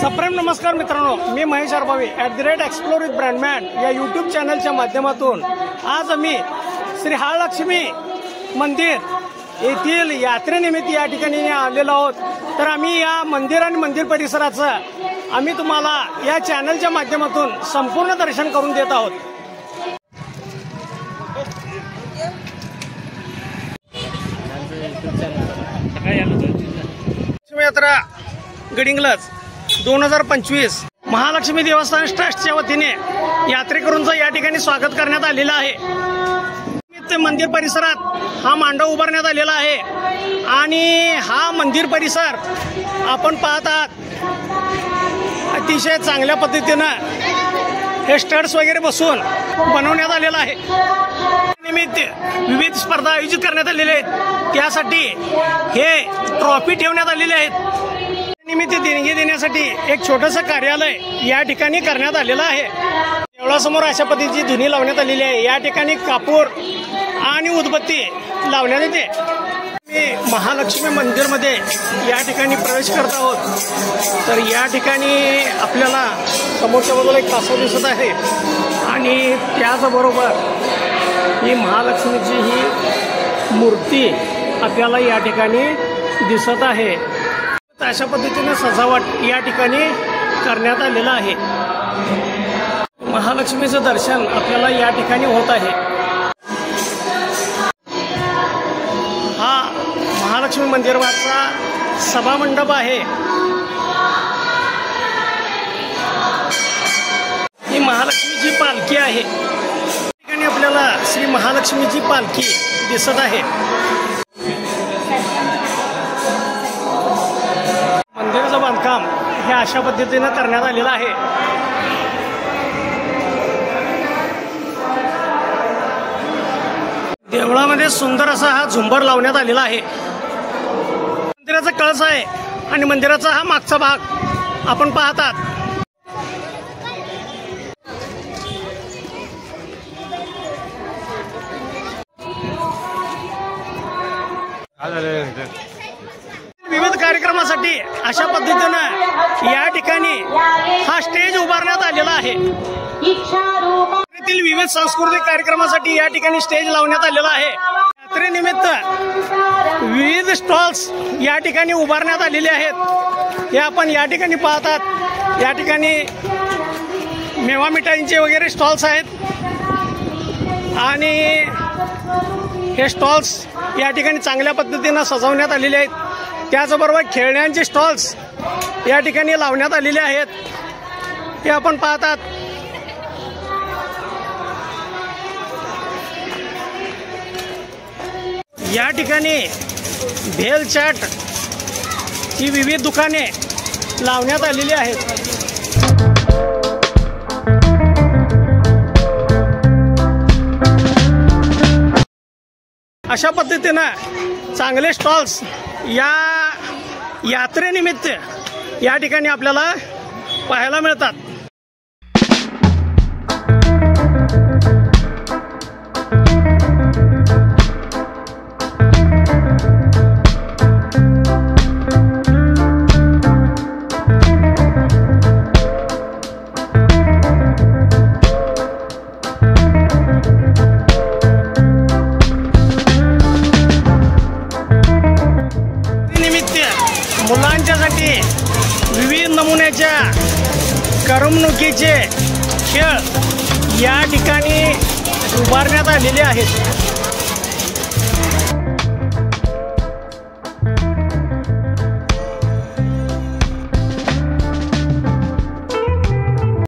सप्रेम नमस्कार मित्रांनो, मी महेश अरभावी @एक्सप्लोर विथ ब्रँडमॅन या यूट्यूब चॅनलच्या माध्यमातून आज आम्ही श्री हाळलक्ष्मी मंदिर येथील यात्रेनिमित्त या ठिकाणी आलेलो आहोत। तर आम्ही या मंदिर आणि मंदिर परिसराचं आम्ही तुम्हाला या चॅनलच्या माध्यमातून संपूर्ण दर्शन करून देत आहोत। यात्रा गडिंग्लज 2025 महालक्ष्मी देवस्थान ट्रस्टच्या वतीने यात्रेकरूंचं या ठिकाणी स्वागत करण्यात आलेलं आहे। मंदिर परिसरात हा मांडव उभारण्यात आलेला आहे आणि हा मंदिर परिसर आपण पाहत आहात अतिशय चांगल्या पद्धतीनं हे स्टड्स वगैरे बसून बनवण्यात आलेला आहे। निमित्त विविध स्पर्धा आयोजित करण्यात आलेल्या आहेत, त्यासाठी हे ट्रॉफी ठेवण्यात आलेले आहेत। निमित्त देणगी देण्यासाठी एक छोटंसं कार्यालय या ठिकाणी करण्यात आलेलं आहे। देवळासमोर अशा पद्धतीची धुनी लावण्यात आलेली आहे। या ठिकाणी कापूर आणि उदबत्ती लावण्यात येते। मी महालक्ष्मी मंदिरमध्ये या ठिकाणी प्रवेश करत आहोत। तर या ठिकाणी आपल्याला समोरच्या बाजूला एक कासव दिसत आहे आणि त्याचबरोबर ही महालक्ष्मीची ही मूर्ती आपल्याला या ठिकाणी दिसत आहे। अशा पद्धतीने सजावट या ठिकाणी करण्यात आलेलं आहे। महालक्ष्मीचं दर्शन आपल्याला या ठिकाणी होत आहे। हा महालक्ष्मी मंदिराचा सभा मंडप आहे। ही महालक्ष्मीची पालखी आहे। या ठिकाणी आपल्याला श्री महालक्ष्मीची पालखी दिसत आहे। मंदिराचं बांधकाम हे अशा पद्धतीनं करण्यात आलेलं आहे। देवळामध्ये सुंदर असा हा झुंबर लावण्यात आलेला आहे। मंदिराचा कळस आहे आणि मंदिराचा हा मागचा भाग आपण पाहतात। विविध कार्यक्रमासाठी अशा पद्धतीनं या ठिकाणी हा स्टेज उभारण्यात आलेला आहे। विविध सांस्कृतिक कार्यक्रमासाठी या ठिकाणी स्टेज लावण्यात आलेला आहे। यात्रेनिमित्त विविध स्टॉल्स या ठिकाणी उभारण्यात आलेले आहेत। हे आपण या ठिकाणी पाहतात। या ठिकाणी मेवा मिठाईंचे वगैरे स्टॉल्स आहेत आणि हे स्टॉल्स या ठिकाणी चांगल्या पद्धतीनं सजवण्यात आलेले आहेत। त्याचबरोबर खेळण्यांचे स्टॉल्स या ठिकाणी लावण्यात आलेले आहेत, हे आपण पाहतात। या ठिकाणी भेल चाट ही विविध दुकाने लावण्यात आलेली आहेत। अशा पद्धतीनं चांगले स्टॉल्स या यात्रेनिमित्त या ठिकाणी आपल्याला पाहायला मिळतात। मुलांच्यासाठी विविध नमुन्याच्या करमणुकीचे खेळ या ठिकाणी उभारण्यात आलेले आहेत।